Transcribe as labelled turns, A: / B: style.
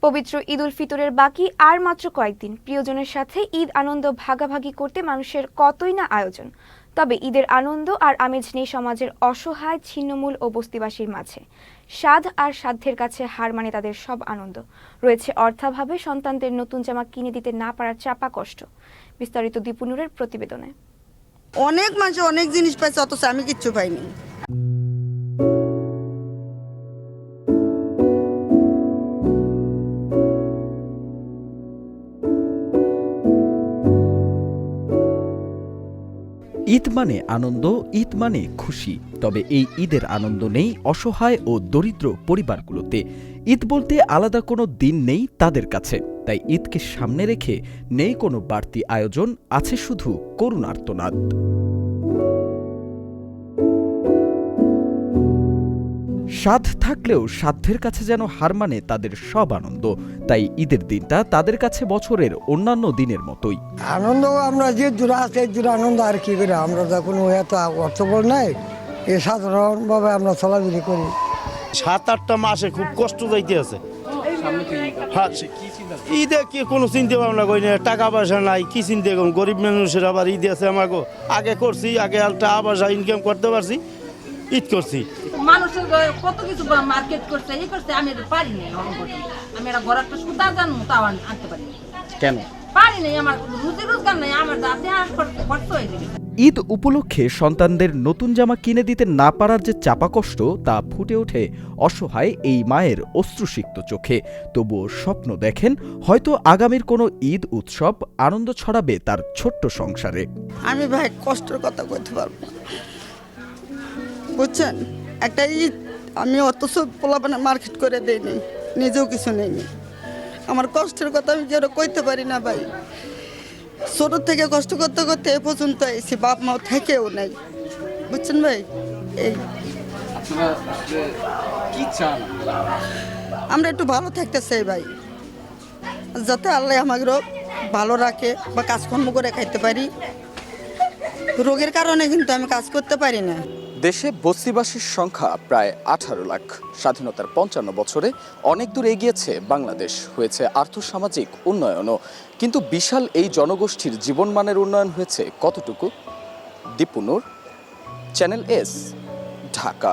A: পবিত্র ঈদ উল ফিতরের বাকি আর মাত্র কয়েকদিন। প্রিয়জনের সাথে ঈদ আনন্দ ভাগাভাগি করতে মানুষের কতই না আয়োজন। তবে ঈদের আনন্দ আর আমেজ নেই সমাজের অসহায় ছিন্নমূল ও বস্তিবাসীর মাঝে। সাধ আর সাধ্যের কাছে হার মানে তাদের সব আনন্দ। রয়েছে অর্থাভাবে সন্তানদের নতুন জামা কিনে দিতে না পারার চাপা কষ্ট। বিস্তারিত দীপুনুরের প্রতিবেদনে।
B: অনেক মানুষ অনেক জিনিস পাইছে, অথচ আমি কিচ্ছু পাইনি।
C: ঈদ মানে আনন্দ, ঈদ মানে খুশি। তবে এই ঈদের আনন্দ নেই অসহায় ও দরিদ্র পরিবারগুলোতে। ঈদ বলতে আলাদা কোনো দিন নেই তাদের কাছে। তাই ঈদকে সামনে রেখে নেই কোনো বাড়তি আয়োজন, আছে শুধু করুণ আর্তনাদ। সাধ থাকলেও সাধ্যের কাছে যেন হার মানে তাদের সব আনন্দ। তাই ঈদের দিনটা তাদের কাছে বছরের অন্যান্য দিনের মতোই
D: আনন্দ। আমরা যে দূরে আছে দূরে আনন্দ আর কি করে, আমরা যখন এত অর্থবল নাই, এ সাধারণভাবে আমরা চলাফেরি করি।
E: 7-8টা মাসে খুব কষ্ট যাইতে আছে। ঈদে কি কোনো চিন্তা ভাবনা করি না, টাকা পয়সা নাই, কি চিন্তা করুন। গরিব মানুষের আবার ঈদ আছে আমাকে। আগে করছি, আগে টাকা পয়সা ইনকাম করতে পারছি, ঈদ করছি।
F: মানুষের কত কিছু মার্কেট করছে, এই করছে, আমি এটা পারি নাই। আমি একটা ঘর একটা সুতা জানবো, তাও আনতে পারি
C: কেন
F: পারি নাই। আমার রুজি রোজগার নাই, আমার দাঁতে খরচ হয়ে যাবে।
C: ঈদ উপলক্ষে সন্তানদের নতুন জামা কিনে দিতে না পারার যে চাপা কষ্ট, তা ফুটে ওঠে অসহায় এই মায়ের অশ্রুসিক্ত চোখে। তবুও স্বপ্ন দেখেন হয়তো আগামীর কোনো ঈদ উৎসব আনন্দ ছড়াবে তার ছোট্ট সংসারে।
B: আমি ভাই কষ্টের কথা কইতে পারবো না, বুঝছেন। একটা ঈদ আমি অথচ পোলাপানে মার্কেট করে দেইনি, নিজেও কিছু নেইনি। আমার কষ্টের কথা আমি কেউ কইতে পারি না ভাই। ছোট থেকে কষ্ট করতে করতে এ পর্যন্ত এসে বাপ মাও থেকেও নেই, বুঝছেন ভাই। এই আমরা একটু ভালো থাকতে চাই ভাই, যাতে আল্লাহ আমাদেরও ভালো রাখে বা কাজকর্ম করে খাইতে পারি। রোগের কারণে কিন্তু আমি কাজ করতে পারি না।
C: দেশে বস্তিবাসীর সংখ্যা প্রায় 18 লাখ। স্বাধীনতার 55 বছরে অনেক দূর এগিয়েছে বাংলাদেশ, হয়েছে আর্থসামাজিক উন্নয়নও। কিন্তু বিশাল এই জনগোষ্ঠীর জীবনমানের উন্নয়ন হয়েছে কতটুকু? দীপুনুর, চ্যানেল এস, ঢাকা।